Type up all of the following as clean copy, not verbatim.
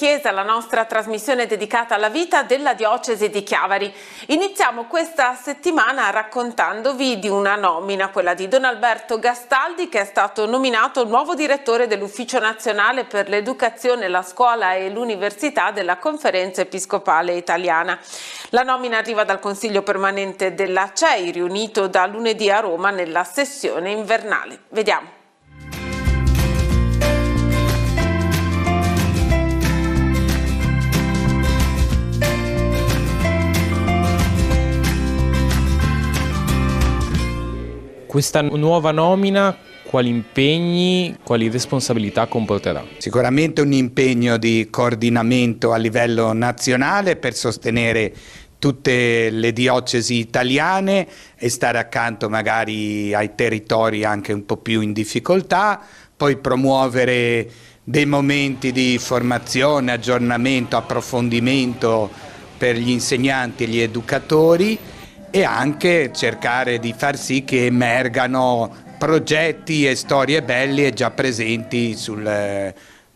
Chiesa, la nostra trasmissione dedicata alla vita della diocesi di Chiavari. Iniziamo questa settimana raccontandovi di una nomina, quella di Don Alberto Gastaldi, che è stato nominato nuovo direttore dell'Ufficio Nazionale per l'Educazione, la Scuola e l'Università della Conferenza Episcopale Italiana. La nomina arriva dal Consiglio Permanente della CEI, riunito da lunedì a Roma nella sessione invernale. Vediamo. Questa nuova nomina quali impegni, quali responsabilità comporterà? Sicuramente un impegno di coordinamento a livello nazionale per sostenere tutte le diocesi italiane e stare accanto magari ai territori anche un po' più in difficoltà, poi promuovere dei momenti di formazione, aggiornamento, approfondimento per gli insegnanti e gli educatori, e anche cercare di far sì che emergano progetti e storie belle già presenti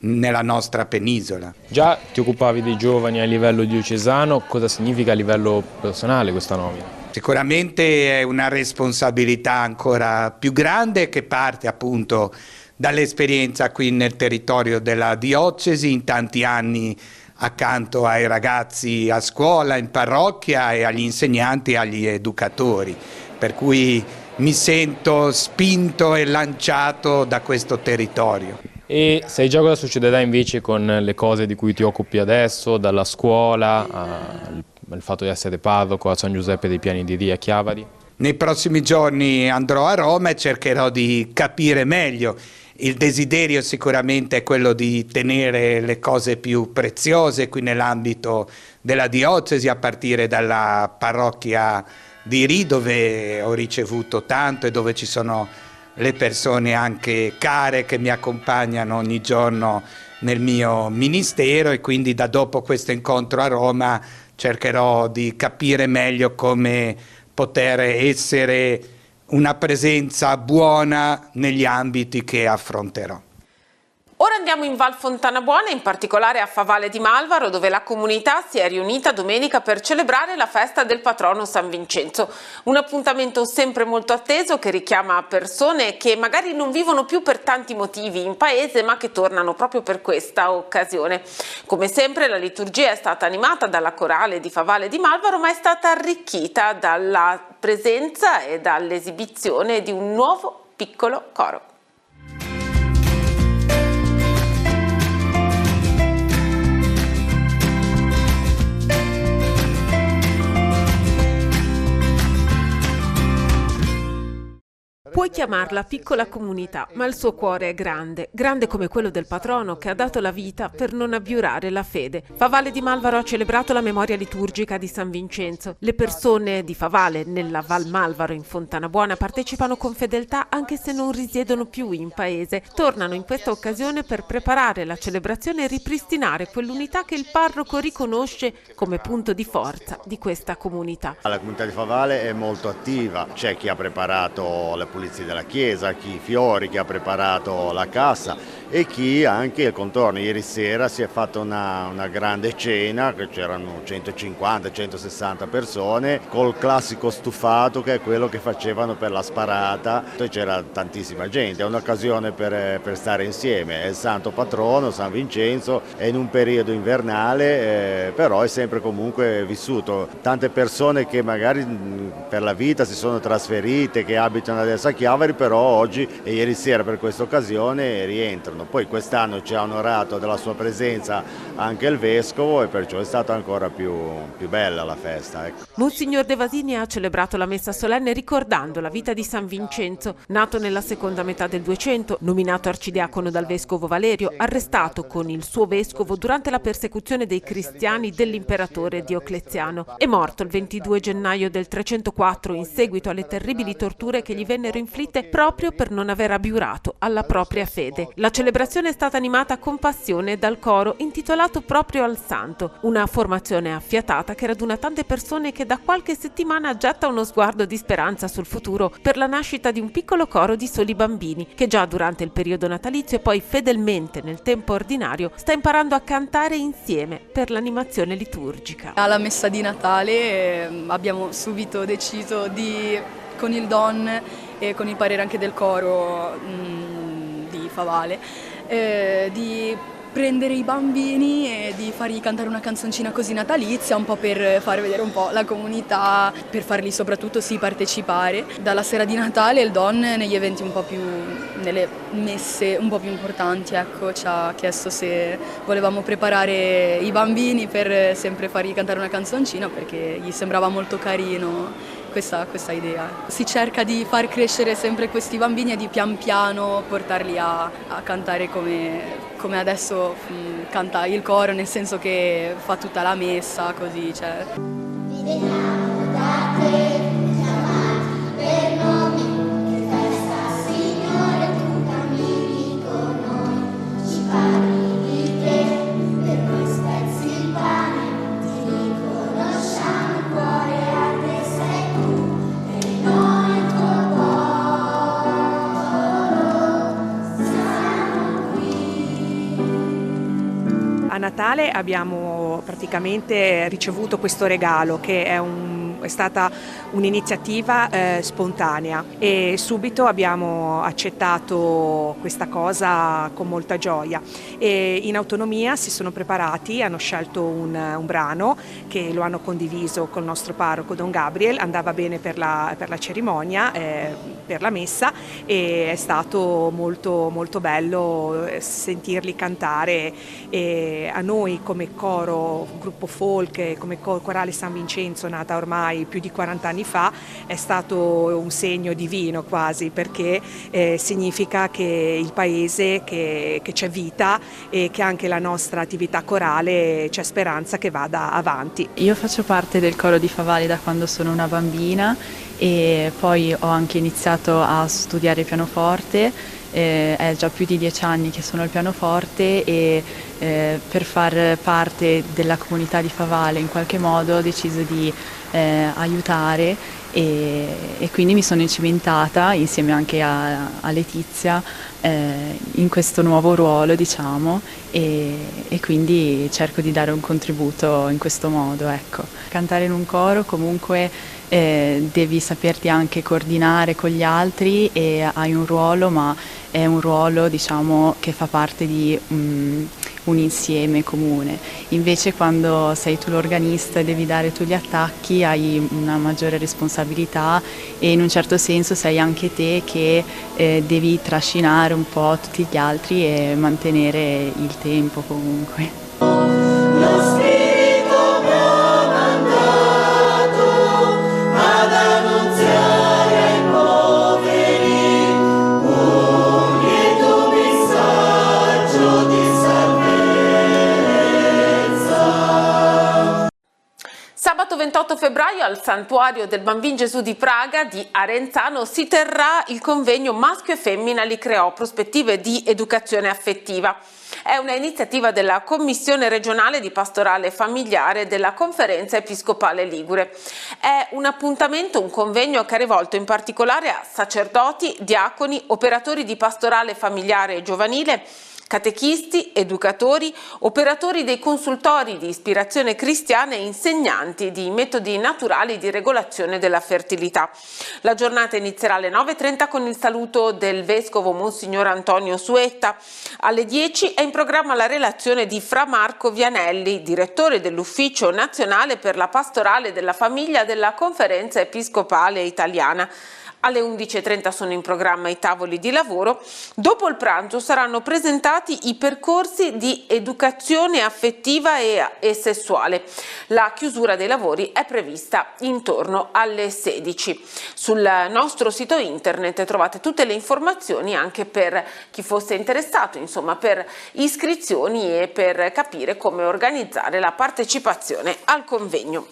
nella nostra penisola. Già ti occupavi dei giovani a livello diocesano, cosa significa a livello personale questa nomina? Sicuramente è una responsabilità ancora più grande che parte appunto dall'esperienza qui nel territorio della diocesi, in tanti anni accanto ai ragazzi a scuola, in parrocchia e agli insegnanti e agli educatori, per cui mi sento spinto e lanciato da questo territorio. E sai già cosa succederà invece con le cose di cui ti occupi adesso, dalla scuola al fatto di essere parroco a San Giuseppe dei Piani di Ria a Chiavari? Nei prossimi giorni andrò a Roma e cercherò di capire meglio. Il desiderio sicuramente è quello di tenere le cose più preziose qui nell'ambito della diocesi, a partire dalla parrocchia di Ri, dove ho ricevuto tanto e dove ci sono le persone anche care che mi accompagnano ogni giorno nel mio ministero, e quindi da dopo questo incontro a Roma cercherò di capire meglio come poter essere una presenza buona negli ambiti che affronterò. Ora andiamo in Val Fontana Buona, in particolare a Favale di Malvaro, dove la comunità si è riunita domenica per celebrare la festa del patrono San Vincenzo. Un appuntamento sempre molto atteso che richiama persone che magari non vivono più per tanti motivi in paese, ma che tornano proprio per questa occasione. Come sempre la liturgia è stata animata dalla corale di Favale di Malvaro, ma è stata arricchita dalla presenza e dall'esibizione di un nuovo piccolo coro. Puoi chiamarla piccola comunità, ma il suo cuore è grande, grande come quello del patrono che ha dato la vita per non abiurare la fede. Favale di Malvaro ha celebrato la memoria liturgica di San Vincenzo. Le persone di Favale, nella Val Malvaro in Fontana Buona, partecipano con fedeltà anche se non risiedono più in paese. Tornano in questa occasione per preparare la celebrazione e ripristinare quell'unità che il parroco riconosce come punto di forza di questa comunità. La comunità di Favale è molto attiva, c'è chi ha preparato le pulizie della chiesa, chi i fiori, chi ha preparato la cassa e chi anche il contorno. Ieri sera si è fatta una grande cena, che c'erano 150-160 persone, col classico stufato che è quello che facevano per la sparata. C'era tantissima gente, è un'occasione per stare insieme. È il santo patrono, San Vincenzo, è in un periodo invernale, però è sempre comunque vissuto. Tante persone che magari per la vita si sono trasferite, che abitano adesso a Chiavari, però oggi e ieri sera per questa occasione rientrano. Poi quest'anno ci ha onorato della sua presenza anche il Vescovo e perciò è stata ancora più bella la festa. Monsignor De Vasini ha celebrato la messa solenne ricordando la vita di San Vincenzo, nato nella seconda metà del 200, nominato arcidiacono dal Vescovo Valerio, arrestato con il suo vescovo durante la persecuzione dei cristiani dell'imperatore Diocleziano. È morto il 22 gennaio del 304 in seguito alle terribili torture che gli vennero inflitte scritte proprio per non aver abiurato alla propria fede. La celebrazione è stata animata con passione dal coro intitolato proprio al santo, una formazione affiatata che raduna tante persone che da qualche settimana getta uno sguardo di speranza sul futuro per la nascita di un piccolo coro di soli bambini che già durante il periodo natalizio e poi fedelmente nel tempo ordinario sta imparando a cantare insieme per l'animazione liturgica. Alla messa di Natale abbiamo subito deciso con il Don e con il parere anche del coro di Favale, di prendere i bambini e di fargli cantare una canzoncina così natalizia, un po' per far vedere un po' la comunità, per farli soprattutto partecipare. Dalla sera di Natale il Don negli eventi un po' più, nelle messe un po' più importanti, ecco, ci ha chiesto se volevamo preparare i bambini per sempre fargli cantare una canzoncina, perché gli sembrava molto carino questa idea. Si cerca di far crescere sempre questi bambini e di pian piano portarli a cantare come adesso canta il coro, nel senso che fa tutta la messa, così. Cioè. Veniamo da te, chiamati per nome, che festa, Signore, tu cammini con noi, ci parli di te, per noi spezzi il pane, ti riconosciamo il cuore, a te sei tu, e noi il tuo popolo, siamo qui. A Natale abbiamo praticamente ricevuto questo regalo che è stata un'iniziativa spontanea e subito abbiamo accettato questa cosa con molta gioia e in autonomia si sono preparati, hanno scelto un brano che lo hanno condiviso col nostro parroco Don Gabriel, andava bene per la cerimonia, per la messa e è stato molto, molto bello sentirli cantare e a noi come coro, gruppo folk, come corale San Vincenzo nata ormai più di 40 anni fa è stato un segno divino quasi perché significa che il paese che c'è vita e che anche la nostra attività corale c'è speranza che vada avanti. Io faccio parte del coro di Favale da quando sono una bambina e poi ho anche iniziato a studiare pianoforte. È già più di 10 anni che sono al pianoforte e per far parte della comunità di Favale in qualche modo ho deciso di aiutare e quindi mi sono cimentata insieme anche a Letizia in questo nuovo ruolo, diciamo, e quindi cerco di dare un contributo in questo modo, ecco. Cantare in un coro comunque devi saperti anche coordinare con gli altri e hai un ruolo, ma è un ruolo, diciamo, che fa parte di un insieme comune. Invece quando sei tu l'organista e devi dare tu gli attacchi hai una maggiore responsabilità e in un certo senso sei anche te che devi trascinare un po' tutti gli altri e mantenere il tempo comunque. Sabato 28 febbraio al Santuario del Bambin Gesù di Praga di Arenzano si terrà il convegno Maschio e Femmina li creò, prospettive di educazione affettiva. È una iniziativa della Commissione regionale di pastorale familiare della Conferenza Episcopale Ligure. È un appuntamento, un convegno che è rivolto in particolare a sacerdoti, diaconi, operatori di pastorale familiare e giovanile, catechisti, educatori, operatori dei consultori di ispirazione cristiana e insegnanti di metodi naturali di regolazione della fertilità. La giornata inizierà alle 9:30 con il saluto del vescovo Monsignor Antonio Suetta. Alle 10 è in programma la relazione di Fra Marco Vianelli, direttore dell'Ufficio Nazionale per la Pastorale della Famiglia della Conferenza Episcopale Italiana. Alle 11:30 sono in programma i tavoli di lavoro. Dopo il pranzo saranno presentati i percorsi di educazione affettiva e sessuale. La chiusura dei lavori è prevista intorno alle 16. Sul nostro sito internet trovate tutte le informazioni anche per chi fosse interessato, insomma per iscrizioni e per capire come organizzare la partecipazione al convegno.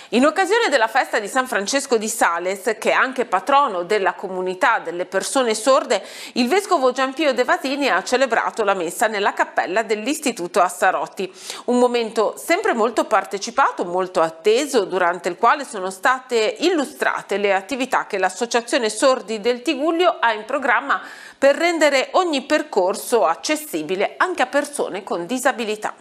In occasione della festa di San Francesco di Sales, che è anche patrono della comunità delle persone sorde, il vescovo Gianpio De Vasini ha celebrato la messa nella cappella dell'Istituto Assarotti. Un momento sempre molto partecipato, molto atteso, durante il quale sono state illustrate le attività che l'Associazione Sordi del Tigullio ha in programma per rendere ogni percorso accessibile anche a persone con disabilità.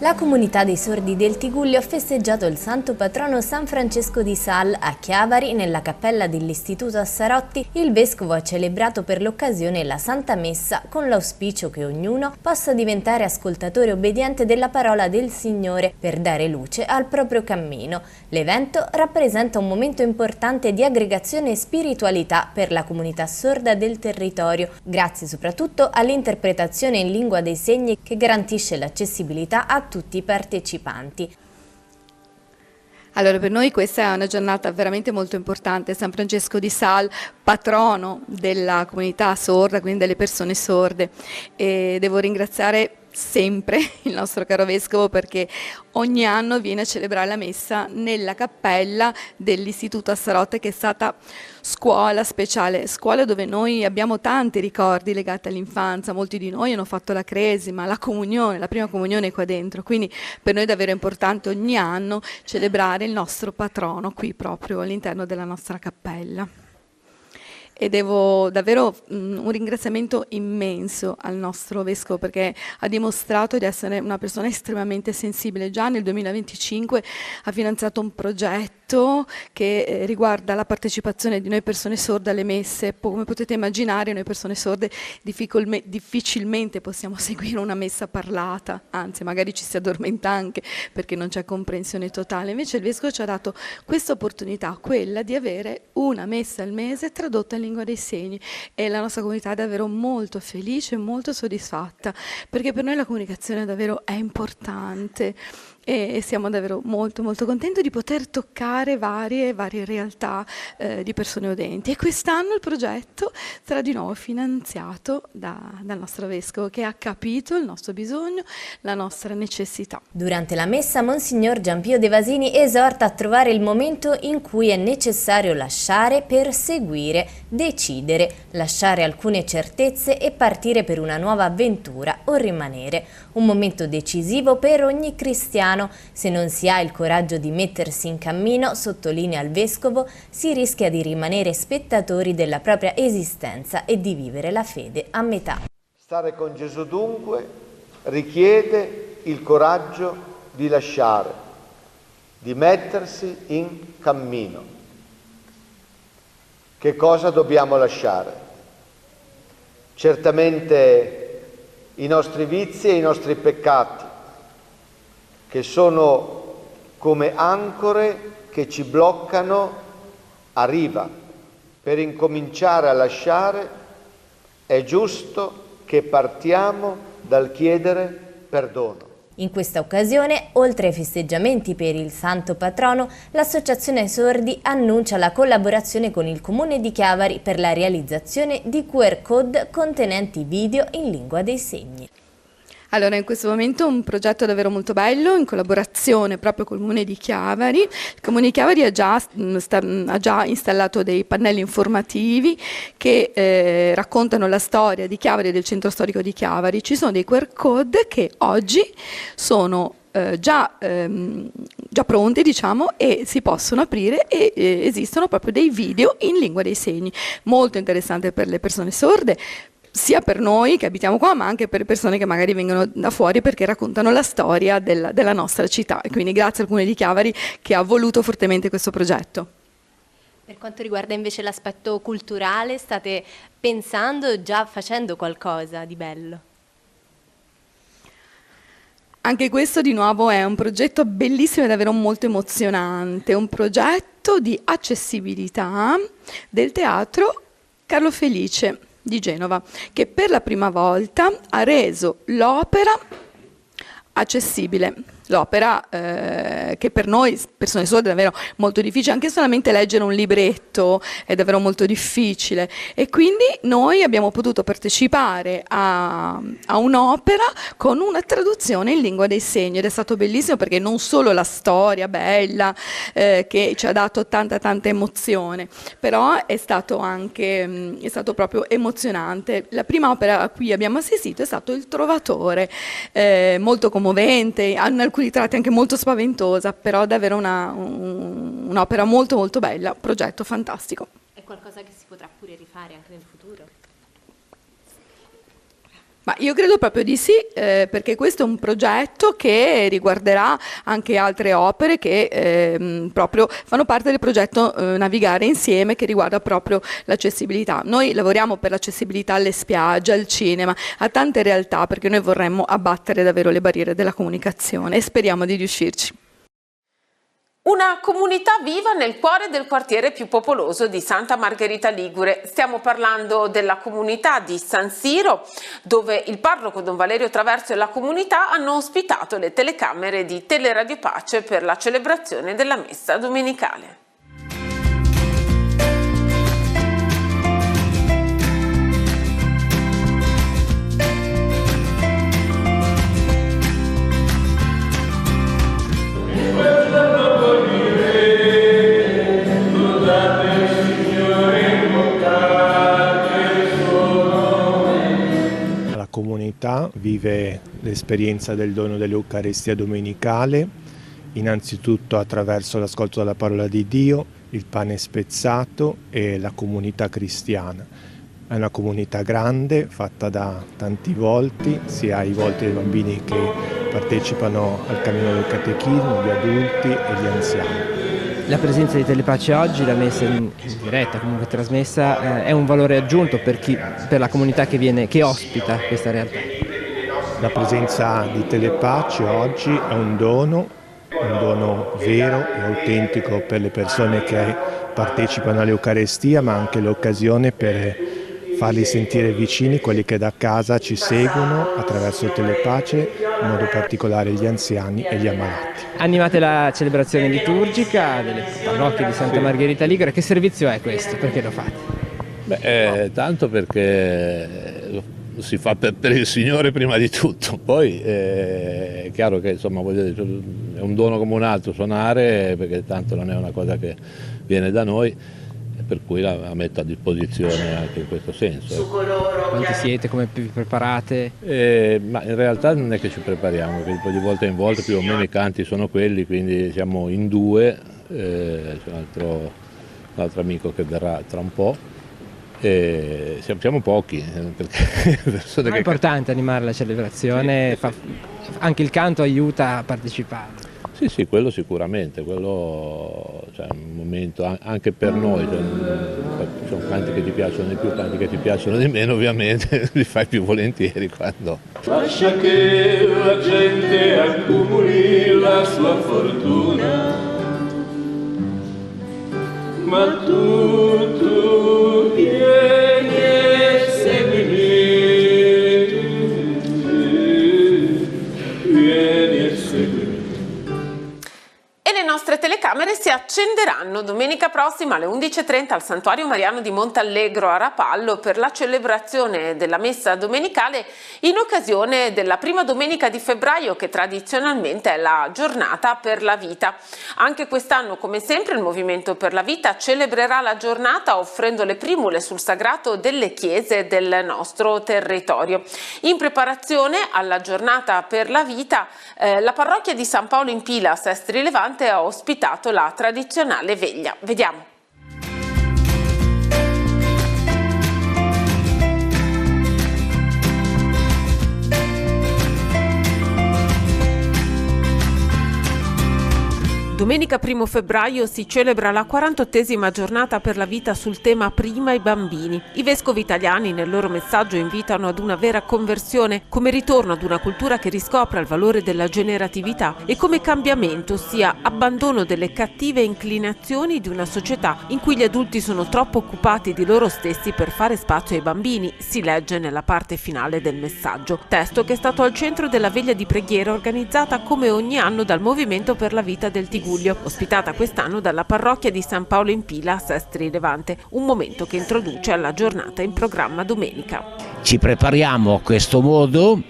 La comunità dei sordi del Tigullio ha festeggiato il santo patrono San Francesco di Sales a Chiavari, nella cappella dell'Istituto Assarotti. Il vescovo ha celebrato per l'occasione la Santa Messa con l'auspicio che ognuno possa diventare ascoltatore obbediente della parola del Signore per dare luce al proprio cammino. L'evento rappresenta un momento importante di aggregazione e spiritualità per la comunità sorda del territorio, grazie soprattutto all'interpretazione in lingua dei segni che garantisce l'accessibilità a tutti i partecipanti. Allora, per noi questa è una giornata veramente molto importante. San Francesco di Sales, patrono della comunità sorda, quindi delle persone sorde, e devo ringraziare sempre il nostro caro vescovo perché ogni anno viene a celebrare la messa nella cappella dell'Istituto Assarotti, che è stata scuola speciale, scuola dove noi abbiamo tanti ricordi legati all'infanzia. Molti di noi hanno fatto la cresima, la comunione, la prima comunione qua dentro, quindi per noi è davvero importante ogni anno celebrare il nostro patrono qui proprio all'interno della nostra cappella. E devo davvero un ringraziamento immenso al nostro vescovo perché ha dimostrato di essere una persona estremamente sensibile. Già nel 2025 ha finanziato un progetto che riguarda la partecipazione di noi persone sorde alle messe. Come potete immaginare, noi persone sorde difficilmente possiamo seguire una messa parlata, anzi magari ci si addormenta anche perché non c'è comprensione totale. Invece il vescovo ci ha dato questa opportunità, quella di avere una messa al mese tradotta in lingua dei segni, e la nostra comunità è davvero molto felice e molto soddisfatta perché per noi la comunicazione davvero è importante e siamo davvero molto contenti di poter toccare varie realtà di persone udenti. E quest'anno il progetto sarà di nuovo finanziato dal nostro vescovo, che ha capito il nostro bisogno, la nostra necessità. Durante la messa Monsignor Gianpio De Vasini esorta a trovare il momento in cui è necessario lasciare per seguire, decidere, lasciare alcune certezze e partire per una nuova avventura o rimanere. Un momento decisivo per ogni cristiano. Se non si ha il coraggio di mettersi in cammino, sottolinea il vescovo, si rischia di rimanere spettatori della propria esistenza e di vivere la fede a metà. Stare con Gesù dunque richiede il coraggio di lasciare, di mettersi in cammino. Che cosa dobbiamo lasciare? Certamente i nostri vizi e i nostri peccati, che sono come ancore che ci bloccano a riva. Per incominciare a lasciare è giusto che partiamo dal chiedere perdono. In questa occasione, oltre ai festeggiamenti per il santo patrono, l'Associazione Sordi annuncia la collaborazione con il Comune di Chiavari per la realizzazione di QR code contenenti video in lingua dei segni. Allora, in questo momento un progetto davvero molto bello, in collaborazione proprio col Comune di Chiavari. Il Comune di Chiavari ha già installato dei pannelli informativi che raccontano la storia di Chiavari e del centro storico di Chiavari. Ci sono dei QR code che oggi sono già pronti, diciamo, e si possono aprire e esistono proprio dei video in lingua dei segni. Molto interessante per le persone sorde, sia per noi che abitiamo qua, ma anche per le persone che magari vengono da fuori perché raccontano la storia della nostra città. E quindi grazie al Comune di Chiavari che ha voluto fortemente questo progetto. Per quanto riguarda invece l'aspetto culturale, state pensando, già facendo qualcosa di bello? Anche questo di nuovo è un progetto bellissimo e davvero molto emozionante, un progetto di accessibilità del teatro Carlo Felice di Genova, che per la prima volta ha reso l'opera accessibile. L'opera, che per noi persone sorde è davvero molto difficile, anche solamente leggere un libretto è davvero molto difficile, e quindi noi abbiamo potuto partecipare a un'opera con una traduzione in lingua dei segni, ed è stato bellissimo perché non solo la storia bella che ci ha dato tanta emozione, però è stato anche proprio emozionante. La prima opera a cui abbiamo assistito è stato Il Trovatore, molto commovente, in alcuni tratti anche molto spaventosa, però davvero un'opera molto molto bella, progetto fantastico. È qualcosa che si potrà pure rifare anche nel futuro? Ma io credo proprio di sì, perché questo è un progetto che riguarderà anche altre opere che proprio fanno parte del progetto Navigare Insieme, che riguarda proprio l'accessibilità. Noi lavoriamo per l'accessibilità alle spiagge, al cinema, a tante realtà, perché noi vorremmo abbattere davvero le barriere della comunicazione e speriamo di riuscirci. Una comunità viva nel cuore del quartiere più popoloso di Santa Margherita Ligure. Stiamo parlando della comunità di San Siro, dove il parroco Don Valerio Traverso e la comunità hanno ospitato le telecamere di Teleradio Pace per la celebrazione della messa domenicale. La comunità vive l'esperienza del dono dell'Eucaristia domenicale, innanzitutto attraverso l'ascolto della parola di Dio, il pane spezzato e la comunità cristiana. È una comunità grande, fatta da tanti volti, sia i volti dei bambini che partecipano al cammino del catechismo, gli adulti e gli anziani. La presenza di Telepace oggi, la messa in diretta, comunque trasmessa, è un valore aggiunto per la comunità che ospita questa realtà. La presenza di Telepace oggi è un dono vero e autentico per le persone che partecipano all'Eucaristia, ma anche l'occasione per farli sentire vicini quelli che da casa ci seguono attraverso Telepace, in modo particolare gli anziani e gli ammalati. Animate la celebrazione liturgica delle parrocchie di Santa Margherita Ligure. Che servizio è questo? Perché lo fate? Tanto perché lo si fa per il Signore prima di tutto, poi è chiaro che insomma, è un dono come un altro suonare, perché tanto non è una cosa che viene da noi, per cui la metto a disposizione anche in questo senso. Quanti siete? Come vi preparate? Ma in realtà non è che ci prepariamo, perché poi di volta in volta più o meno i canti sono quelli, quindi siamo in due, c'è un altro amico che verrà tra un po', e siamo pochi. È importante animare la celebrazione, anche il canto aiuta a partecipare. Sì, quello sicuramente, quello è un momento anche per noi, ci sono canti che ti piacciono di più, canti che ti piacciono di meno, ovviamente li fai più volentieri quando. Lascia che la gente accumuli la sua fortuna, ma tu vieni e seguimi, vieni e seguimi. E le nostre telecamere si accenderanno domenica prossima alle 11:30 al Santuario Mariano di Montallegro a Rapallo per la celebrazione della messa domenicale in occasione della prima domenica di febbraio, che tradizionalmente è la giornata per la vita. Anche quest'anno, come sempre, il Movimento per la Vita celebrerà la giornata offrendo le primule sul sagrato delle chiese del nostro territorio. In preparazione alla giornata per la vita, la parrocchia di San Paolo in Pila, Sestri Levante, ha ospitato la tradizionale veglia. Vediamo. Domenica 1 febbraio si celebra la 48esima giornata per la vita sul tema Prima i bambini. I vescovi italiani nel loro messaggio invitano ad una vera conversione, come ritorno ad una cultura che riscopra il valore della generatività e come cambiamento, ossia abbandono delle cattive inclinazioni di una società in cui gli adulti sono troppo occupati di loro stessi per fare spazio ai bambini, si legge nella parte finale del messaggio. Testo che è stato al centro della veglia di preghiera organizzata come ogni anno dal Movimento per la Vita del Tigullio, ospitata quest'anno dalla parrocchia di San Paolo in Pila a Sestri Levante, un momento che introduce alla giornata in programma domenica. Ci prepariamo a questo modo,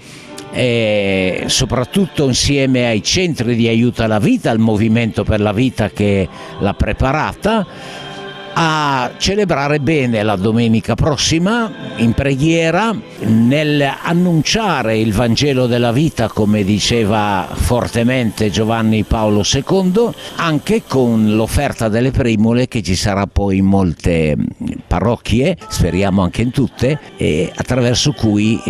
soprattutto insieme ai centri di aiuto alla vita, al Movimento per la Vita che l'ha preparata, a celebrare bene la domenica prossima in preghiera, nel annunciare il Vangelo della vita, come diceva fortemente Giovanni Paolo II, anche con l'offerta delle primule che ci sarà poi in molte parrocchie, speriamo anche in tutte, e attraverso cui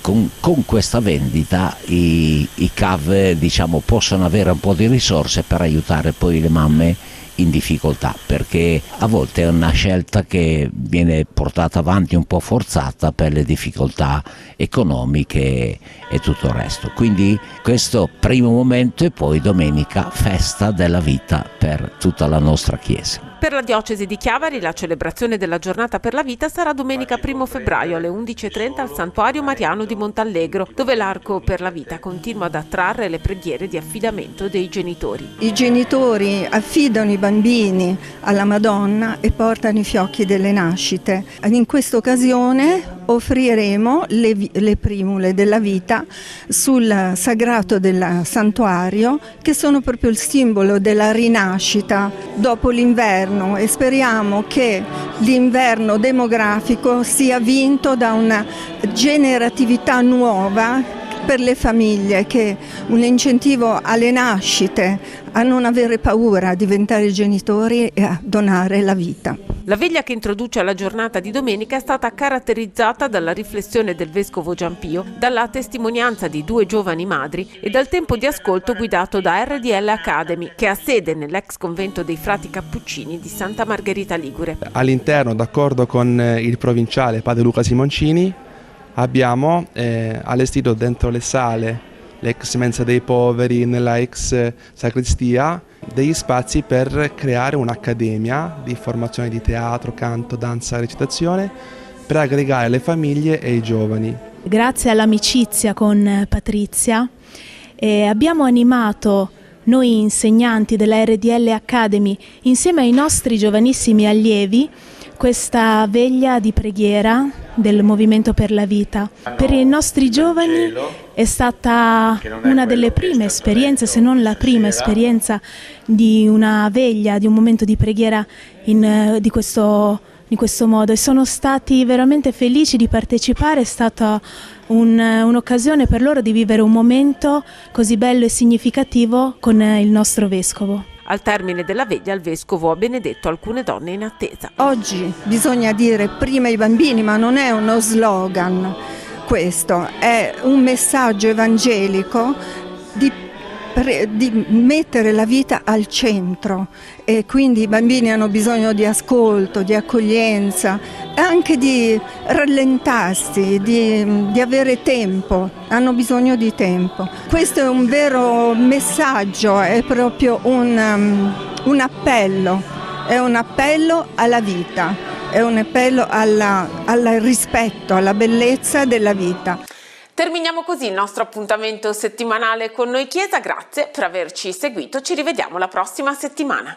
con questa vendita i CAV possono avere un po' di risorse per aiutare poi le mamme in difficoltà, perché a volte è una scelta che viene portata avanti un po' forzata per le difficoltà economiche e tutto il resto. Quindi questo primo momento e poi domenica festa della vita per tutta la nostra Chiesa. Per la diocesi di Chiavari la celebrazione della giornata per la vita sarà domenica 1 febbraio alle 11:30 al Santuario Mariano di Montallegro, dove l'Arco per la Vita continua ad attrarre le preghiere di affidamento dei genitori. I genitori affidano i bambini alla Madonna e portano i fiocchi delle nascite. In questa occasione offriremo le primule della vita sul sagrato del santuario, che sono proprio il simbolo della rinascita dopo l'inverno, e speriamo che l'inverno demografico sia vinto da una generatività nuova per le famiglie, che un incentivo alle nascite, a non avere paura, a diventare genitori e a donare la vita. La veglia che introduce la giornata di domenica è stata caratterizzata dalla riflessione del vescovo Giampio, dalla testimonianza di 2 giovani madri e dal tempo di ascolto guidato da RDL Academy, che ha sede nell'ex convento dei frati cappuccini di Santa Margherita Ligure. All'interno, d'accordo con il provinciale padre Luca Simoncini, abbiamo allestito dentro le sale, l'ex mensa dei poveri, nella ex sacrestia, degli spazi per creare un'accademia di formazione di teatro, canto, danza, recitazione, per aggregare le famiglie e i giovani. Grazie all'amicizia con Patrizia abbiamo animato noi insegnanti della RDL Academy, insieme ai nostri giovanissimi allievi, questa veglia di preghiera del Movimento per la Vita. Per i nostri giovani è stata una delle prime esperienze, se non la prima esperienza di una veglia, di un momento di preghiera di questo modo, e sono stati veramente felici di partecipare. È stata un'occasione per loro di vivere un momento così bello e significativo con il nostro vescovo. Al termine della veglia il vescovo ha benedetto alcune donne in attesa. Oggi bisogna dire prima i bambini, ma non è uno slogan, questo è un messaggio evangelico di mettere la vita al centro, e quindi i bambini hanno bisogno di ascolto, di accoglienza e anche di rallentarsi, di avere tempo, hanno bisogno di tempo. Questo è un vero messaggio, è proprio un appello, è un appello alla vita, è un appello al rispetto, alla bellezza della vita. Terminiamo così il nostro appuntamento settimanale con Noi Chiesa, grazie per averci seguito, ci rivediamo la prossima settimana.